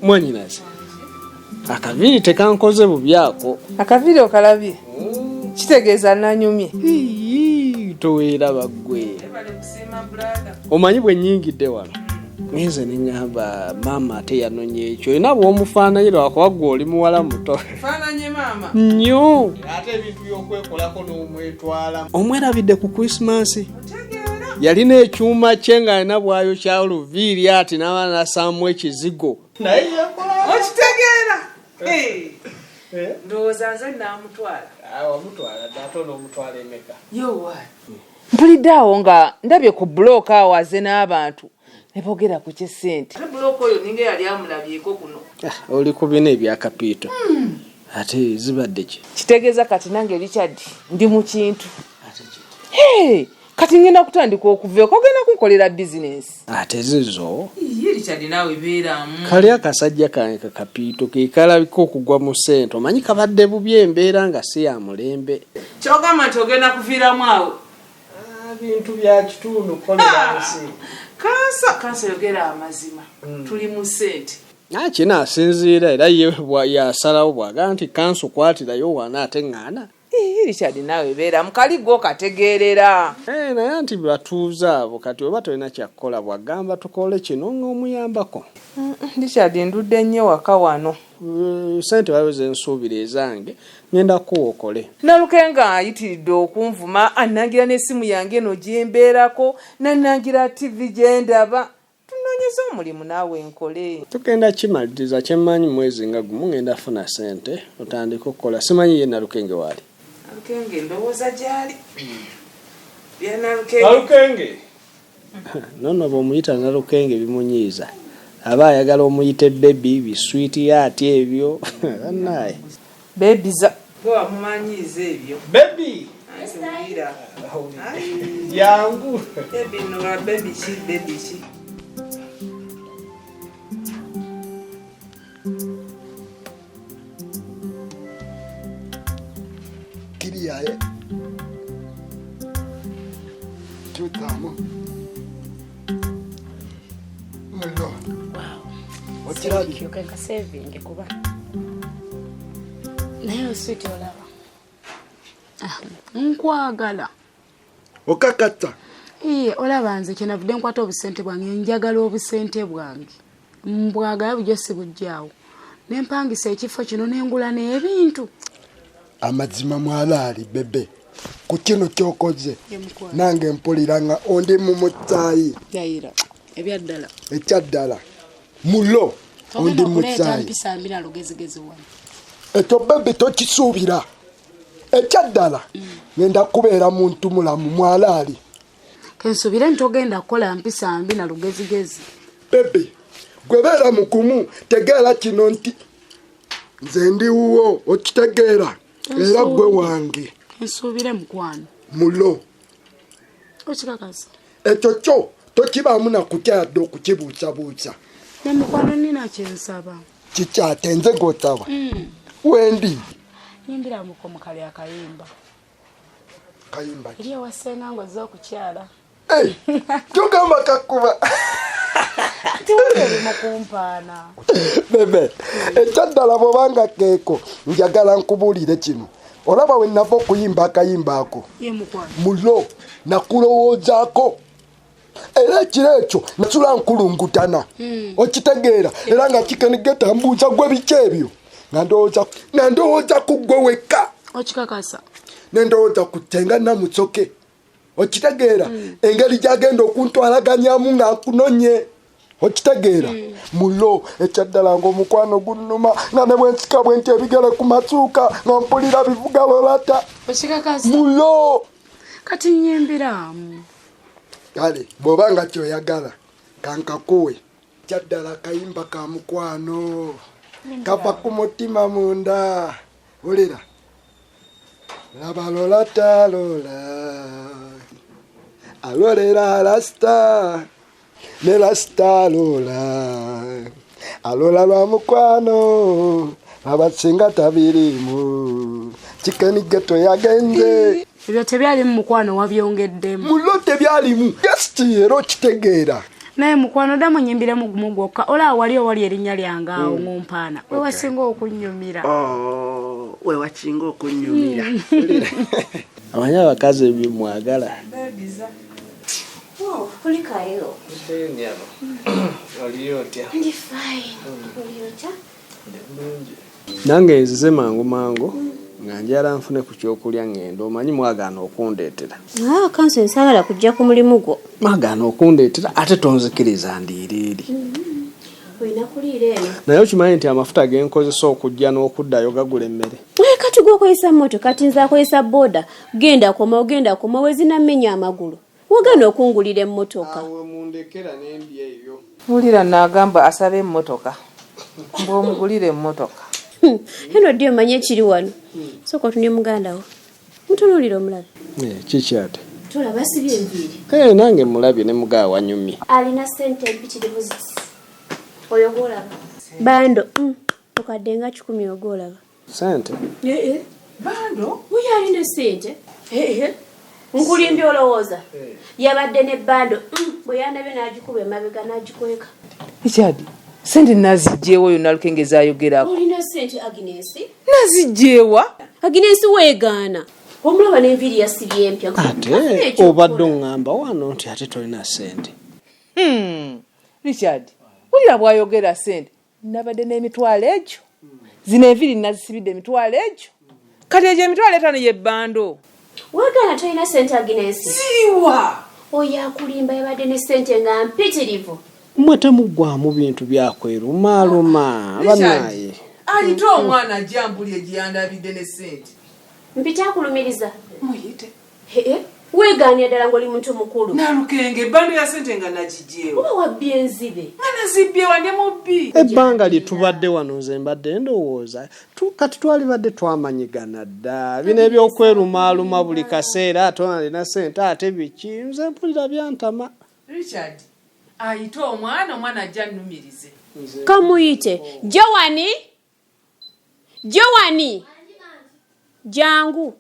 Mwanyinaze. Akaviri tekankoze bubyako. Akaviri okalabye. Kitegeeza nanyumye. Toweera bagwe. Omanyi bwe nnyingidde wano. Ngenze nengamba mama ate yanonye ekyo. Era bw'omufaananye lwakuba gwe oli muwala muto. Faananye mama. Nnyo. Ate ebintu by'okwekolako n'omwetwala. Omwerabidde ku Christmas. Yalina ekyuma kye ng'alina bwayo kya oluviiri ati n'abaana nasaamu ekizigo. Naye yakola. Okitegeera. Ndowooza nze naamutwala. Wamutwala dda ate onoomutwala emeka. Yowa. Mpulidde awo nga ndabye ku bulooka awo aze n'abantu. Ne boogera ku ky'essente. Ate bulooka oyo ninga yali amulabyeko kuno. Oli ku bina ebyakapiito. Ate zibadde ki? Kitegeeza kati nange Richard ndi mu kintu. Kati ngenda kutandika okuveeko ogenda kunkolera bizinesi. Ate zizo. Richard naawe beeramu. Kali akasajja kange kakapiito ke kalabika okugwa mu ssente. Omanyi kabadde bubi embeera nga si ya mulembe. Kyogamba nti ogenda kuviiramu awo. Bintu bya kitundu kolera nsi. Kansa yogera amazima. Tuli mu ssente. Kino asinziira era ye yasalawo bwaga nti kansa kwatirayo wana ate ŋŋaana. Richard naawe beera mukali gwo kategeerera. Naye nti batuuza abo kati oba tolina kyakkola bwagamba tukole kino ng'omuyambako. Richard ndudde nnyo waka wano. Ssente waliwo ze nsuubira ezange ngenda kuwokole. Nalukenga ayitiridde okunvuma annangira n'essimu yange eno gye mbeerako n'annangira TV gye ndaba. Tunoonyeza omulimu naawe nkole. Tugenda kimaliriza kyemmanyi mwezi nga gumu ngenda funa ssente otandika okukola. Simanyi ye Nalukenge waali. Nalukenge ndowooza gy'ali. Bya Nalukenge. Nalukenge. Nono bw'omuyita Nalukenge bimunyiiza. Aba ayagala omuyite baby biswiti ati ebyo. Naye. Babiza. Gwe wamumanyiiza ebyo. Baby. Ayisubira. Yangu. Baby no baby ki baby ki. Kiriyaye. Tutamo. Wow. Okirabi. Kyokeka saving kuba. Naye sweet olaba. Nkwagala. Okakata. Olaba nze kyenavudde nkwata obusente bwange njagala obusente bwange. Mbwagala bujjo si bujjaawo. Nempangisa ekifo kino nengula n'ebintu. Amazima mwalaali bebe. Ku kino kyokoze. Nange mpuliranga ondi mu mutaayi. Yayira. Ebyaddala. Ekyaddala. Mulo ondi mutaayi. Mpisa mbina lugezigezi wano. Ekyo bebe tokisuubira. Ekyaddala. Ngenda kubeera muntu mulamu mwalaali. Kensubire ntogenda kukola mpisa mbina lugezigezi. Bebe. Gwebeera mukumu tegeera kino nti nze ndi wuwo okitegeera era gwe wange. Nsubire mukwano. Mulo. Okikakasa. Ekyo kyo tokibaamu na kukyadde okukibuusabuusa. Ne mukwano nina kyensaba. Kikyate nze gotaba. Wendi. Yimbira mukomo kali akayimba. Kayimba. Iliya wasenga ngo zo kukyala. Tugamba kakuba. Tuwele mukumpana. Bebe, ekyaddala bw'obanga keeko njagala nkubuulire kino. Olaba we nava okuyimba akayimba ako. Ye mukwano. Mulo nakulowoozaako. Era ekiro ekyo nasula nkulungutana. Okitegeera era nga kikenegeta mbuuza gwe biki ebyo. Nga ndowooza ku gwe wekka. Okikakasa. Nendowooza ku Tenga Namutsoke. Okitegeera engeri gyagenda okuntwalaganyamu nga nkunonye. Okitegeera mulo ekyaddala ng'omukwano gunnuma nga ne bwensika bwenti ebigere ku matsuuka nga mpulira bivuga lolata. Okikakasa. Mulo. Kati nyimbiramu. Kale bw'obanga kyoyagala kankakuwe kyaddala kayimba ka mukwano kava ku mutima munda. Olera laba lolata lola alolera rasta ne rasta lola alola lwa mukwano abasinga tabirimu chikeni geto yagenze. Ebyo tebyali mu mukwano wabyongeddemu. Mulo tebyalimu. Yes, ero kitegeera. naye mukwano ddamu nyimbira mugumu gwokka olaba wali erinnya lyange awo ŋompaana wewasinga okunnyumira wewakinga okunnyumira amanyi abakazi ebyo mwagala kulikayo oliyo otya ndi fine oliyo otya nange nzize mangu nga njala nfune ku kyokulya ngendo omanyi mwagaana okundeetera kanso nsagala kujja ku mulimu gwo mwagaana okundeetera ate tonzikiriza ndiiriiri olina kuliira eno naye okimanyi nti amafuta genkozesa okujja n'okuddayo gagula emmere kati gwokozesa moto kati nze akozesa boda genda koma wezinamenya amagulu wagana okungulira emmotoka awe mundekera n'endya eyo wulira n'agamba asaba emmotoka ng'omugulira emmotoka eno ddi omanye ekiri wano soka otunye muganda wo mutunuulira omulabe kiki ate tulaba sibye enviiri nange mulabye ne mugaa wanyumye alina sente empitirivu ziti oyo gwolaba bando okadde nga 10 ogwolaba sente bando oyo alina sente nkulimbye olowooza yabadde ne bando bwe yandabye n'agikuba emabega n'agikweka Richard sente nazijjeewa oyo nalukengeza ayogerako olina sente Agnes nazijjeewa Agnes weegaana omulaba n'enviiri yasibye empya ate obadde oŋŋamba wano nti ate tolina sente Richard wulira bw'ayogera sente nabadde n'emitwalo egyo zino enviiri nazisibidde emitwalo egyo kati egyo emitwalo 5 yebbando weegaana tolina sente Agnes ziriwa oyo akulimba yabadde ne sente nga mpitirivu mmwe temuggwamu bintu byakwerumaaluma banaye ayite omwana ajambuli egiyandabidde ne sente mpita akulumiriza muyite weegaanira ddala ng'oli muntu mukulu nalukenge ebbando ya sente nga nagijjeewa oba wabbye enzibe nga nazibyewa ndi mubbi ebbanga lyetubadde wano nze mbadde ndowooza kati twalibadde twamanyigana dda bino ebyokwerumaaluma buli kaseera ate alina sente ate biki nze mpulira byantama Richard ayite omwana ajja nnumirize kamuyite Jowani jangu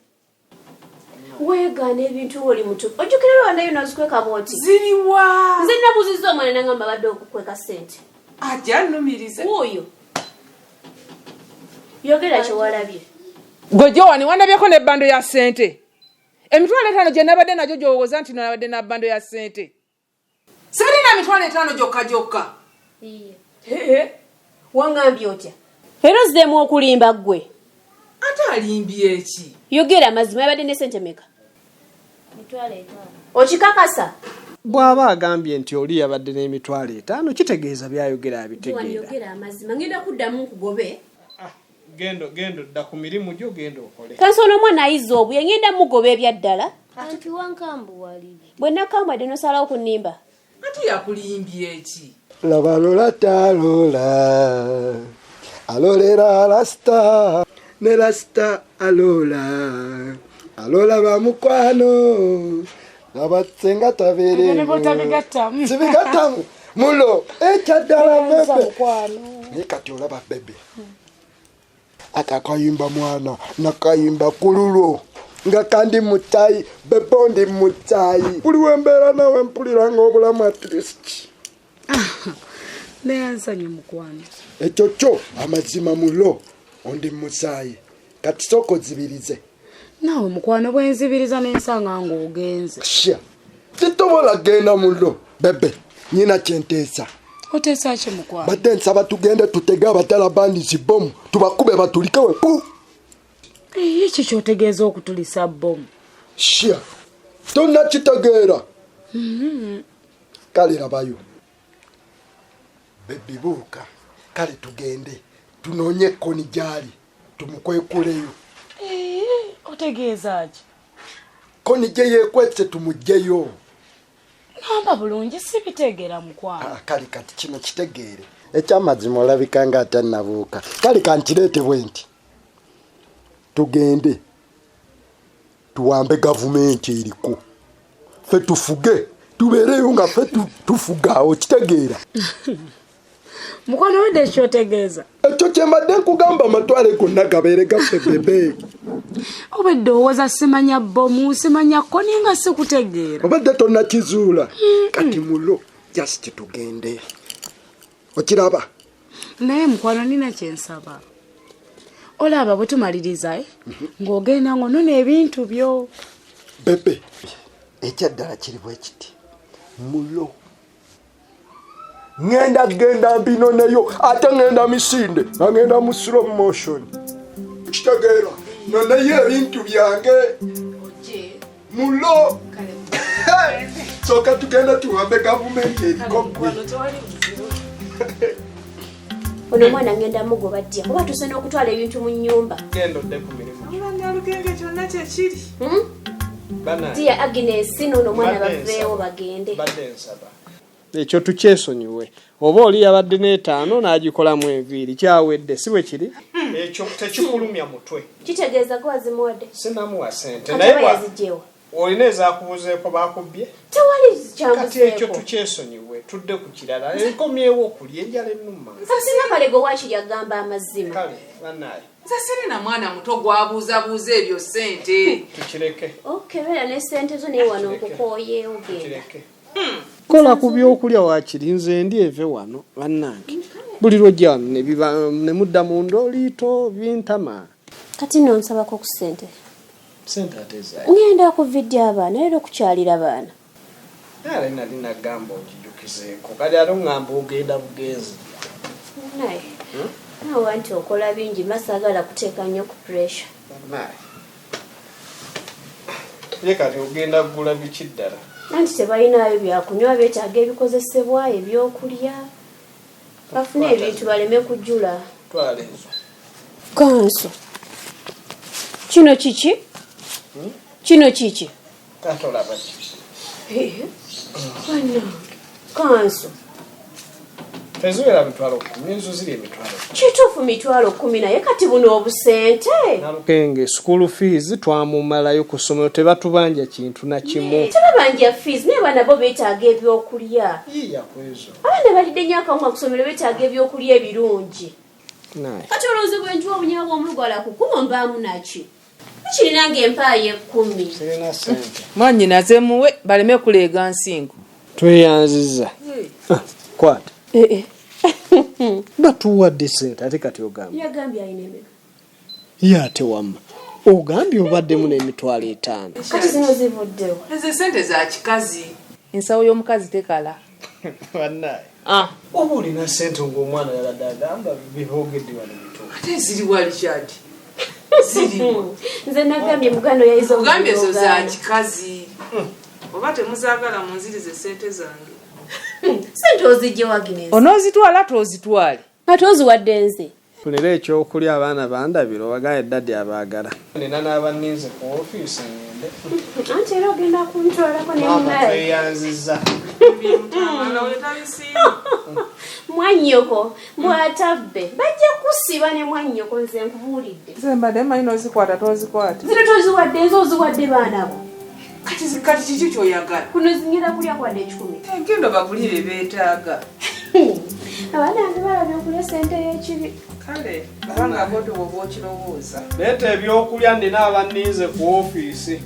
weegaana ebintu oli mutu ojjukira Rwanda yo nazikweka booti ziriwa nze nabuzizza omwana nangamba badde okukweka sente ajja nnumirize oyo yogera kyewalabye gwe Jowani wandabyeko n'ebbando ya sente emitwalo 5 gye nabadde nagyo gyowooza nti nabadde n'ebbando ya sente sirina emitwalo 5 gyokka wangambye otya era ozzeemu okulimba ggwe ate alimbye eki yogera mazima yabadde ne sente meka okikakasa bw'aba agambye nti oli yabadde n'emitwalo 5 kitegeeza byayogera abitegeera yogera amazima ngenda kuddamu nkugobe gendo dda ku mirimu gyo genda okole kansono omwana ayiza obuye ngenda mugoba ebyaddala anti wankambuwali bwe nakambwadde nosalawo kunimba ate yakulimbye eki laba lola talola alolera rasta ne rasta alola bamukwano nabatsenga tabere sibigattamu mulo ekyaddala bebe naye kati olaba bebe akakayimba mwana nakayimba kululwo nga kandi mutayi bebo ndi mutayi buli wembeera nawe mpulira ng'obulamu atrist neyansanye mukwano ekyo kyo amazima mulo ondi musayi kati soko zibirize naawe mukwano bwenzibiriza n'ensanga ng'ogenze sha titobola genda mulo bebe nyina kyenteesa oteesa ki mukwano badde nsaba tugende tutege abatala bandisi bomu tubakube batulikewe pu ekyo kyotegeeza okutulisa bomu sha tonna kitegeera kale rabayo bebi buuka kale tugende tunoonye ekkoni gyali tumukwekuleyo otegeeza ki koni gye yeekwetse tumugjeyo namba bulungi sibitegeera mukwano kale kati kino kitegeere ekyamazima olabika nga ate nabuuka kale kankireete bwe nti tugende tuwambe gavumenti eriko ffe tufuge tubeereyo nga ffe tufugaawo kitegeera mukwano wedde ekyotegeeza ekyo kyembadde nkugamba amatwale gonna gabeere gaffe bebe obadde owooza simanya bomu simanya koni nga sikutegeera obadde tonnakizuula kati mulo just tugende okiraba naye mukwano nina kyensaba olaba bwe tumaliriza ng'ogenda ng'onona ebintu byo bebe ekyaddala kiri bwe kiti mulo ngenda genda mbinoneyo ate ngenda misinde ngenda mu slow motion kitegeera noneyo ebintu byange mulo soka tugenda tuwambe gavumenti erikogwe ono mwana ngenda mugoba ddya kuba tusena okutwala ebintu mu nnyumba gendodde ku mirimu alugenge kyonna kyekiri tia Agnes n'ono mwana baveewo bagende badde nsaba ekyo tukyesonyiwe oba oli yabadde n'etaano n'agikolamu enviiri kyawedde si bwe kiri ekyo tekikulumya mutwe kitegeeza ko wazimuwadde sinamuwa sente naye yazigyewa olina ezaakubuzeeko bakubbye tewali kati ekyo kyambuzeeko tukyesonyiwe tudde ku kirala enkomyewo okulya enjala ennuma sasinga kalego wakiri agamba amazima kale bannaye nze sirina mwana muto gwabuuzabuuza ebyo ssente tukireke okebera ne ssente zo naye wano okukooyeewo genda tukireke kola ku byokulya wakiri nze ndi eve wano bannange buli lwojja ne mudda mu ndoliito bintama kati nonsabako ku ssente sente atezaayo ngenda kuvidya abaana era okukyalira baana ale nali nagamba okijukizeeko kali ate oŋŋamba ogenda bugenzi naye nawe nti okola bingi masagala kuteeka nnyo ku pressure naye ye kati ogenda kugula biki ddala anti tebalinayo byakunywa beetaaga ebikozesebwa ebyokulya bafune ebintu baleme kujjula twala ezo kanso kino kiki kino kiki kati olaba ki bannange kanso teziwera mitwalo 10 ezo ziri emitwalo kituufu 10,000 naye kati buno obusente nalukenge school fees twamumalayo ku ssomero tebatubanja kintu na kimu tebabanja fees naye baana bo beetaaga ebyokulya yiya kwezo abaana balidde nnyo akawunga ku ssomero beetaaga ebyokulya ebirungi naye kati olowooza bwe ntuwa obunyaabwa omulugala kukuba mbaamu naki kirina ng'empaayo 10 sirina sente mwanyinaze muwe baleme kuleega nsingo tweyanziza kwata batuwadde sente ate kati ogambye yagambye alina emeka ye ate wamma ogambye obaddemu n'emitwalo 5 kati zino zivuddewo ezo sente za kikazi ensawo y'omukazi tekala bannaye oba olina sente ng'omwana yabadde agamba biboogedde wano bituufu ate ziri wali kyadi ziriwo nze nagambye mugano yayiza ogambye ezo za kikazi oba temuzaagala munzirize sente zange sente ozijje wagineza onoozitwala toozitwale ate oziwadde nze tulira ekyokulya abaana bandabira obagaa eddadi abaagala nina n'abanninze ku ofiisi ngende anti era ogenda kuntwalako ne munaye tweyanziza mwannyoko mwatabbe bajja kusiba ne mwannyoko nze nkubuulidde nze mbadde mmanyi n'ozikwata tozikwata zino toziwadde nze oziwadde baana bo kati kiki kyoyagala kuno zingenda kulya kwadde 10 engendo bagulire beetaaga abaana bange balabye okulya sente y'ekibi kale abanga bote bwoba okirowooza leeta ebyokulya nina abanninze ku ofiisi